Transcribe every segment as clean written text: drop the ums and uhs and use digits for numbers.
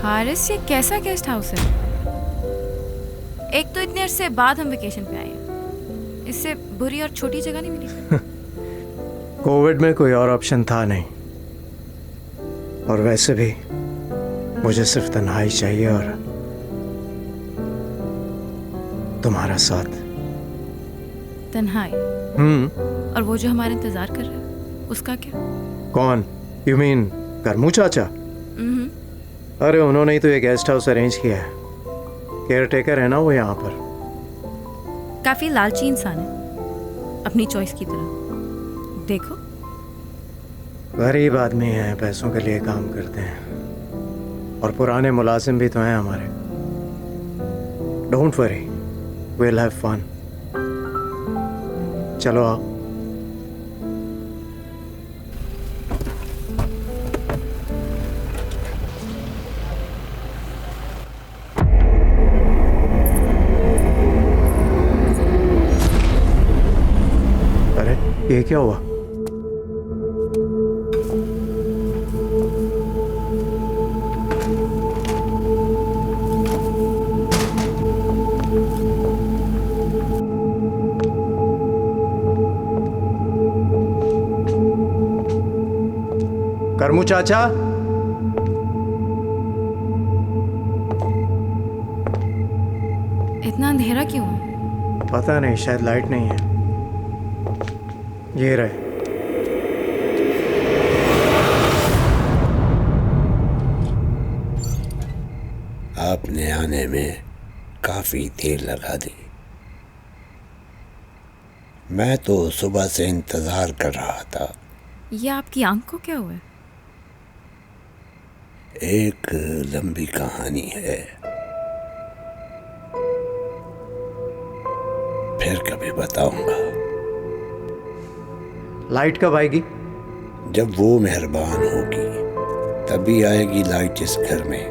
हारिस, ये कैसा guest house है? एक तो इतने अरसे बाद हम वेकेशन पे आए हैं, इससे बुरी और छोटी जगह नहीं मिली। कोविड में कोई और ऑप्शन था नहीं, और वैसे भी मुझे सिर्फ तन्हाई चाहिए और तुम्हारा साथ। तन्हाई? और वो जो हमारा इंतजार कर रहा है, उसका क्या? कौन? यू मीन करमू चाचा? अरे उन्होंने ही तो ये गेस्ट हाउस अरेंज किया है। केयर टेकर है ना वो यहाँ पर। काफी लालची इंसान है, अपनी चॉइस की तरह। देखो, गरीब आदमी हैं, पैसों के लिए काम करते हैं, और पुराने मुलाजिम भी तो हैं हमारे। Don't worry, will have fun. चलो आओ। अरे ये क्या हुआ? करमू चाचा, इतना अंधेरा क्यों है? पता नहीं, शायद लाइट नहीं है। ये रहे। आपने आने में काफी देर लगा दी। मैं तो सुबह से इंतजार कर रहा था। ये आपकी आंख को क्या हुआ है? एक लंबी कहानी है, फिर कभी बताऊंगा। लाइट कब आएगी? जब वो मेहरबान होगी तभी आएगी लाइट इस घर में।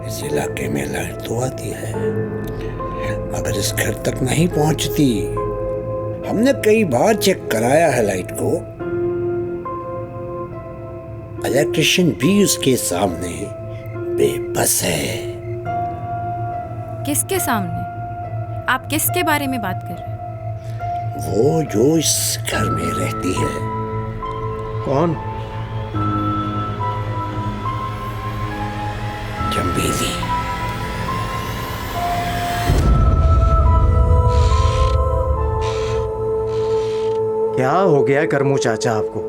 इस इलाके में लाइट तो आती है, मगर इस घर तक नहीं पहुंचती। हमने कई बार चेक कराया है लाइट को। इलेक्ट्रिशियन भी उसके सामने बेबस है। किसके सामने? आप किसके बारे में बात कर रहे हैं? वो जो इस घर में रहती है। कौन? चंबेली। क्या हो गया करमू चाचा आपको?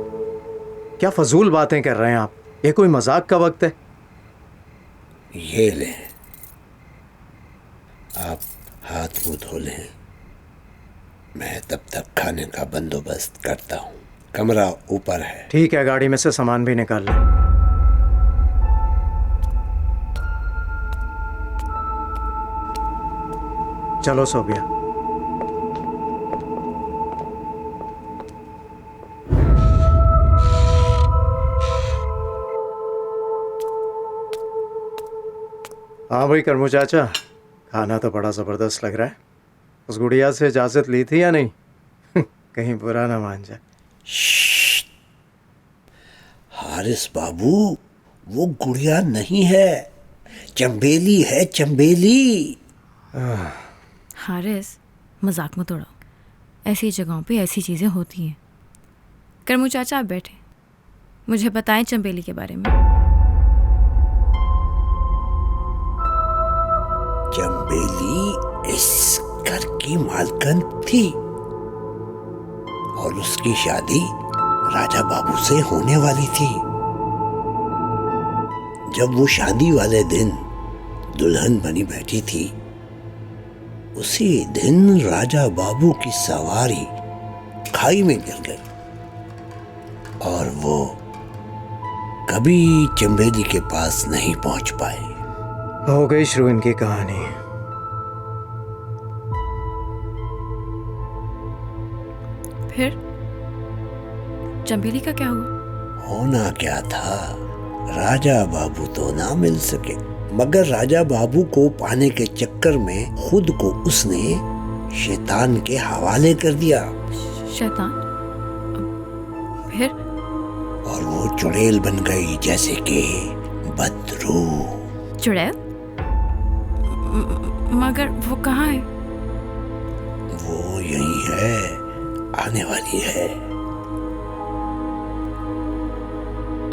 क्या फजूल बातें कर रहे हैं आप? ये कोई मजाक का वक्त है? ये ले, आप हाथ मुंह धो लें। मैं तब तक खाने का बंदोबस्त करता हूँ। कमरा ऊपर है। ठीक है, गाड़ी में से सामान भी निकाल लें। चलो सोबिया। हाँ भाई करमू चाचा, खाना तो बड़ा ज़बरदस्त लग रहा है। उस गुड़िया से इजाज़त ली थी या नहीं? कहीं बुरा ना मान जाए। हारिस बाबू, वो गुड़िया नहीं है, चंबेली है, चंबेली। हारिस, मजाक मत उड़ाओ। ऐसी जगहों पे ऐसी चीज़ें होती हैं। करमू चाचा आप बैठे, मुझे बताएं चंबेली के बारे में। चंबेली इस घर की मालकन थी और उसकी शादी राजा बाबू से होने वाली थी। जब वो शादी वाले दिन दुल्हन बनी बैठी थी, उसी दिन राजा बाबू की सवारी खाई में गिर गई और वो कभी चंबेली के पास नहीं पहुंच पाए। हो गई शुरू इनकी कहानी। फिर चंबेली का क्या हुआ? होना क्या था, राजा बाबू तो ना मिल सके, मगर राजा बाबू को पाने के चक्कर में खुद को उसने शैतान के हवाले कर दिया। शैतान? फिर? और वो चुड़ैल बन गई, जैसे कि बदरू। चुड़ैल? मगर वो कहाँ है? वो यही है, आने वाली है।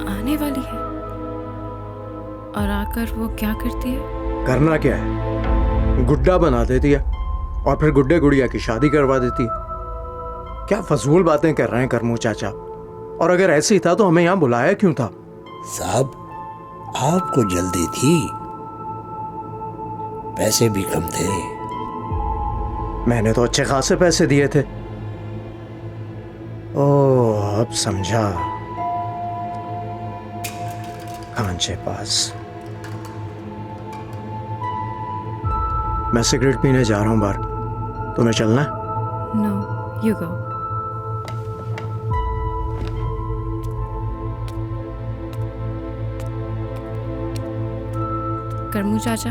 आने वाली है? और आकर वो क्या करती है? करना क्या है, गुड्डा बना देती है और फिर गुड्डे गुड़िया की शादी करवा देती है। क्या फजूल बातें कर रहे हैं करमू चाचा। और अगर ऐसे ही था तो हमें यहाँ बुलाया क्यों था? साहब, आपको जल्दी थी, पैसे भी कम थे। मैंने तो अच्छे खासे पैसे दिए थे। ओह, अब समझा। खांचे पास। मैं सिगरेट पीने जा रहा हूं बाहर, तुम्हें चलना है? No, you go. करमू चाचा,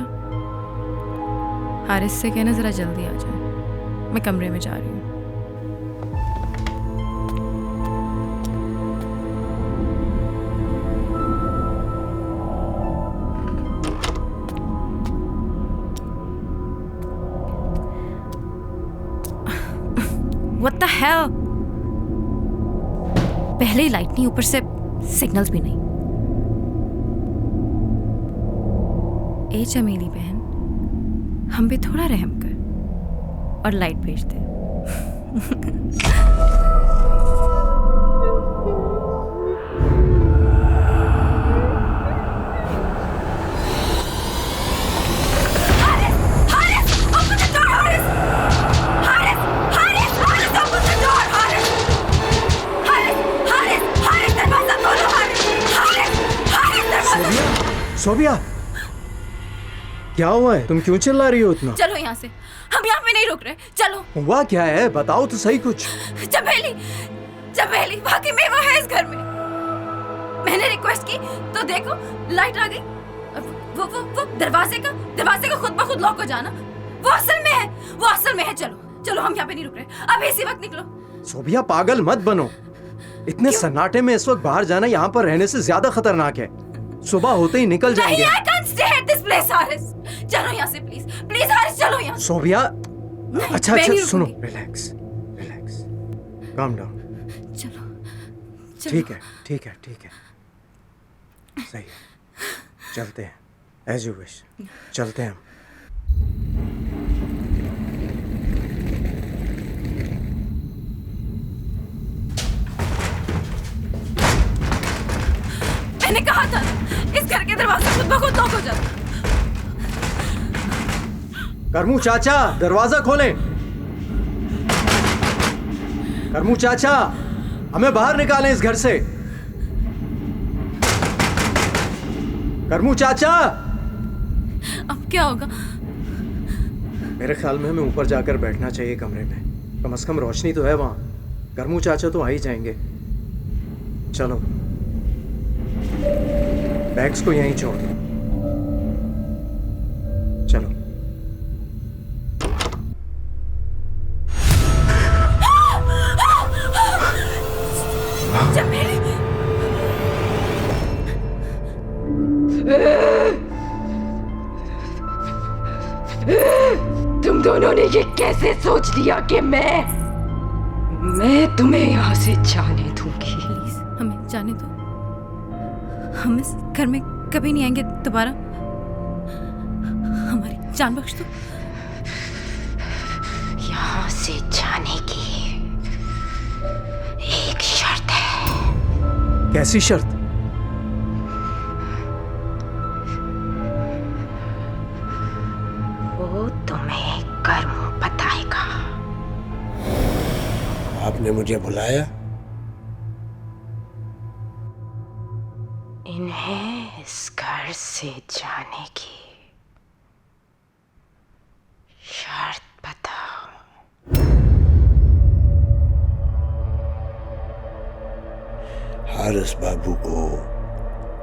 हारिस से कहना जरा जल्दी आ जाए, मैं कमरे में जा रही हूँ। What the hell? पहले ही लाइट नहीं, ऊपर से सिग्नल्स भी नहीं। ए चमेली बहन, हम पे थोड़ा रहम कर और लाइट भेज दे। सोबिया, क्या हुआ है? तुम क्यों चिल्ला रही हो इतना? चलो यहाँ से, हम यहाँ पे नहीं रुक रहे, चलो। हुआ क्या है, बताओ तो सही कुछ। चमेली, चमेली, बाकी में वो है इस घर में। मैंने रिक्वेस्ट की तो देखो लाइट आ गई। वो दरवाजे का खुद ब खुद लॉक हो जाना, वो असल में है। चलो चलो, हम यहाँ पे नहीं रुक रहे, अब इसी वक्त निकलो। सोबिया, पागल मत बनो। इतने सन्नाटे में इस वक्त बाहर जाना यहाँ पर रहने से ज्यादा खतरनाक है। सुबह होते ही निकल जाएंगे। I can't stay at this place, Haris. चलो यहाँ से प्लीज हारिस, चलो यहाँ। सोबिया, अच्छा सुनो, रुकूंगी। Relax, calm down. चलो। ठीक है, सही है, चलते हैं, एज यू विश, चलते हैं हम। मैंने कहा था इस घर के दरवाजे खुद ब खुद लॉक हो जाता। करमू चाचा, दरवाजा खोलें। करमू चाचा, हमें बाहर निकालें इस घर से। करमू चाचा। अब क्या होगा? मेरे ख्याल में हमें ऊपर जाकर बैठना चाहिए कमरे में, कम से कम रोशनी तो है वहां। करमू चाचा तो आ ही जाएंगे। चलो, बैग्स को यहीं छोड़ दो। चलो। चमेली, तुम दोनों ने ये कैसे सोच लिया कि मैं तुम्हें यहाँ से जाने दूंगी? प्लीज हमें जाने दो, हम इस घर में कभी नहीं आएंगे दोबारा। हमारी जान बख्श दो। यहाँ से जाने की एक शर्त है। कैसी शर्त? वो तुम्हें कर्म बताएगा। आपने मुझे बुलाया? इन्हें इस घर से जाने की शर्त बताओ। हारिस बाबू को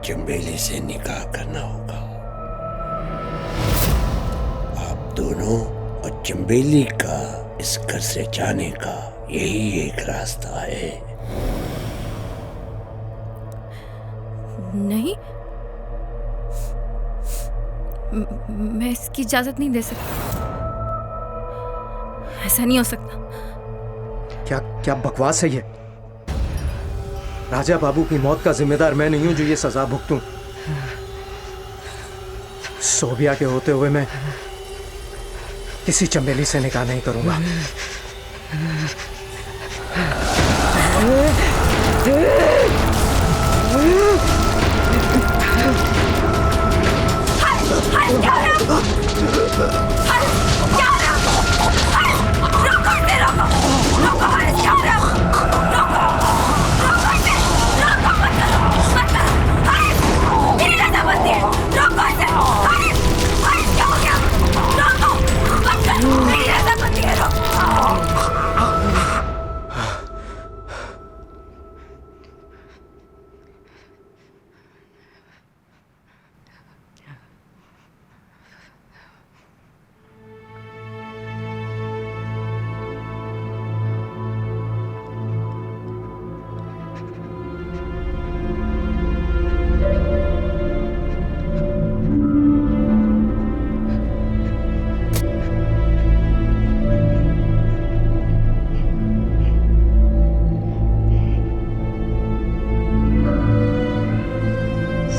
चंबेली से निकाह करना होगा। आप दोनों और चंबेली का इस घर से जाने का यही एक रास्ता है। नहीं, मैं इसकी इजाजत नहीं दे सकती। ऐसा नहीं हो सकता। क्या क्या बकवास है ये? राजा बाबू की मौत का जिम्मेदार मैं नहीं हूं जो ये सजा भुगतूं। सोबिया के होते हुए मैं किसी चमेली से निकाह नहीं करूंगा।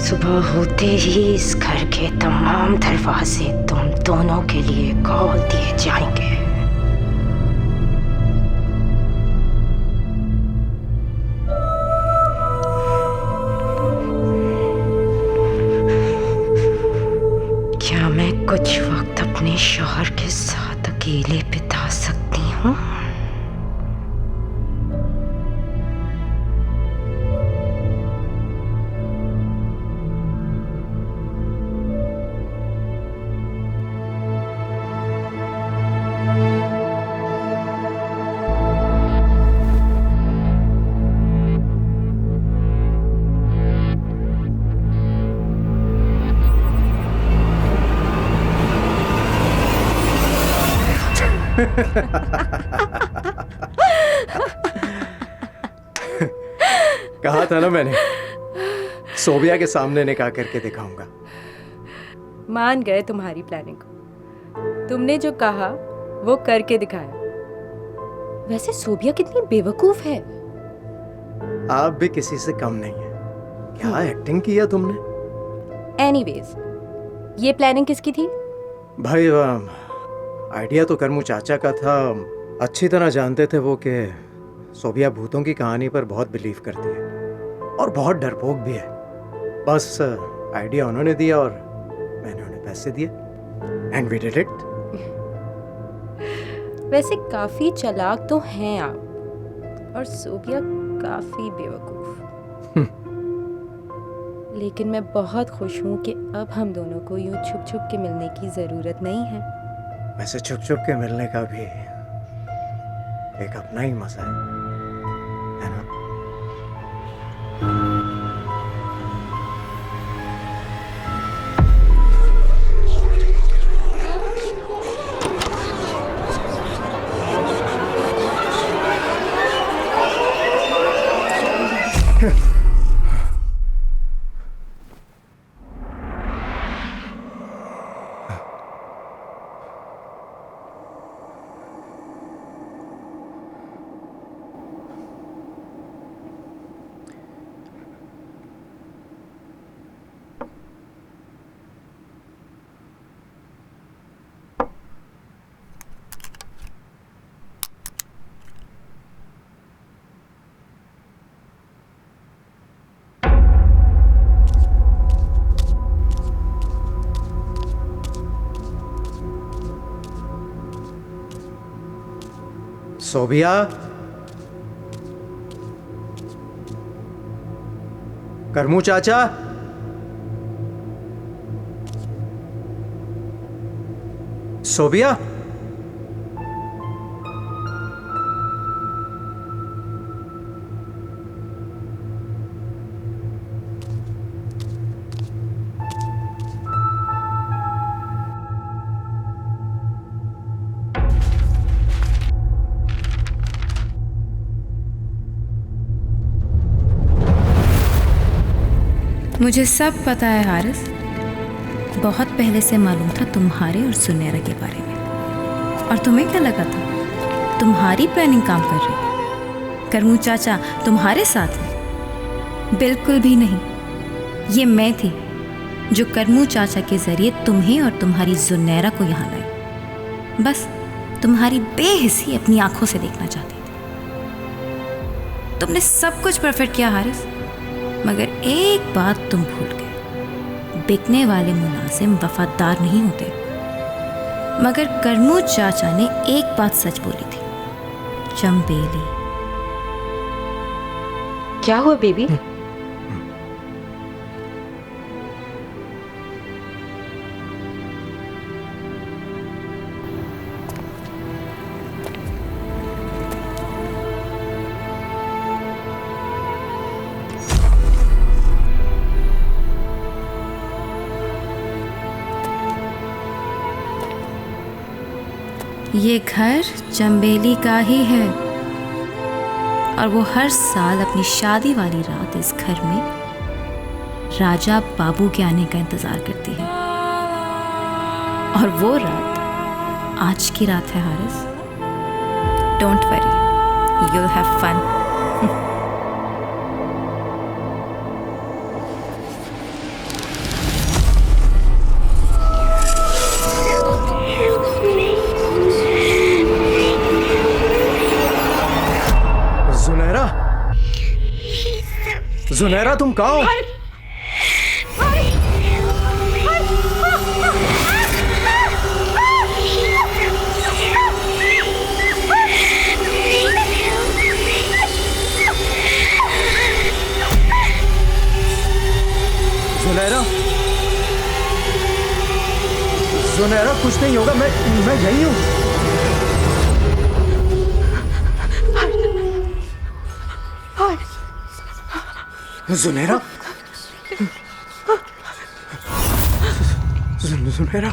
सुबह होते ही इस घर के तमाम दरवाजे तुम दोनों के लिए खोल दिए जाएंगे। क्या मैं कुछ वक्त अपने शौहर के साथ अकेले बिता सकती हूँ? कहा था ना मैंने, सोबिया के सामने निकाह करके दिखाऊंगा। मान गए तुम्हारी प्लानिंग को। तुमने जो कहा वो करके दिखाया। वैसे सोबिया कितनी बेवकूफ है। आप भी किसी से कम नहीं है। क्या एक्टिंग किया तुमने? एनीवेज, ये प्लानिंग किसकी थी? भाई आइडिया तो करमू चाचा का था। अच्छी तरह जानते थे वो कि सोबिया भूतों की कहानी पर बहुत बिलीव करती है और बहुत डरपोक भी है। बस आइडिया उन्होंने दिया और मैंने उन्हें पैसे दिए एंड वी डिड इट। वैसे काफी चालाक तो हैं आप, और सोबिया काफी बेवकूफ। लेकिन मैं बहुत खुश हूँ कि अब हम दोनों को यूं छुप छुप के मिलने की जरूरत नहीं है। वैसे छुप छुप के मिलने का भी एक अपना ही मजा है ना? सोबिया, करमू चाचा, सोबिया। मुझे सब पता है हारिस। बहुत पहले से मालूम था तुम्हारे और सुनैरा के बारे में। और तुम्हें क्या लगा था तुम्हारी प्लानिंग काम कर रही है? करमू चाचा तुम्हारे साथ है? बिल्कुल भी नहीं। ये मैं थी जो करमू चाचा के जरिए तुम्हें और तुम्हारी जुनैरा को यहाँ लाई। बस तुम्हारी बेहिसी अपनी आंखों से देखना चाहती थी। तुमने सब कुछ परफेक्ट किया हारिस, मगर एक बात तुम भूल गए। बिकने वाले मुलाजिम वफादार नहीं होते। मगर करमू चाचा ने एक बात सच बोली थी, चंबेली। क्या हुआ बेबी? ये घर चंबेली का ही है और वो हर साल अपनी शादी वाली रात इस घर में राजा बाबू के आने का इंतजार करती है। और वो रात आज की रात है Haris. Don't worry, you'll have fun. Junaira, Junaira तुम कहाँ हो? जुनैरा, जुनैरा कुछ नहीं होगा, मैं यही हूँ। जुनैरा, जुनैरा,